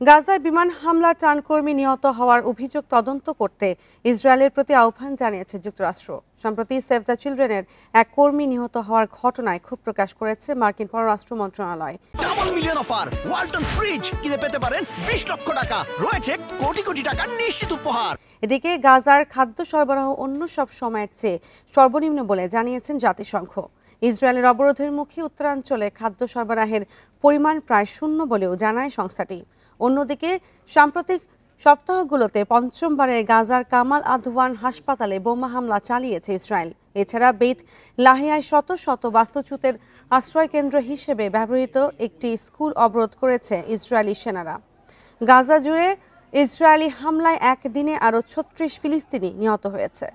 গাজায় বিমান হামলা ত্রাণকর্মী নিহত হওয়ার অভিযোগ তদন্ত করতে ইসরায়েলের প্রতি আহ্বান জানিয়েছে যুক্তরাষ্ট্র। সম্প্রতি সেভ দ্য চিলড্রেনের এক কর্মী নিহত হওয়ার ঘটনায় ক্ষোভ প্রকাশ করেছে মার্কিন পররাষ্ট্র মন্ত্রণালয়। Double million offer Walton fridge কিনে পেতে পারেন 20 লক্ষ টাকা, রয়েছে কোটি কোটি টাকার নিশ্চিত উপহার। এদিকে গাজার খাদ্য সরবরাহ অন্য সব সময়ের চেয়ে সর্বনিম্ন বলে জানিয়েছেন জাতিসংঘ। ইসরায়েলের অবরোধের মুখে উত্তরাঞ্চলে খাদ্য সরবরাহের পরিমাণ প্রায় শূন্য বলেও জানায় সংস্থাটি। অন্যদিকে সাম্প্রতিক সপ্তাহগুলোতে পঞ্চমবারে গাজার কামাল আদওয়ান হাসপাতালে বোমা হামলা চালিয়েছে ইসরায়েল। এছাড়া বেইত লাহিয়ায় শত শত বাস্তুচ্যুতের আশ্রয়কেন্দ্র হিসেবে ব্যবহৃত একটি স্কুল অবরোধ করেছে ইসরায়েলি সেনারা। গাজা জুড়ে ইসরায়েলি হামলায় একদিনে আরও ৩৬ ফিলিস্তিনি নিহত হয়েছে।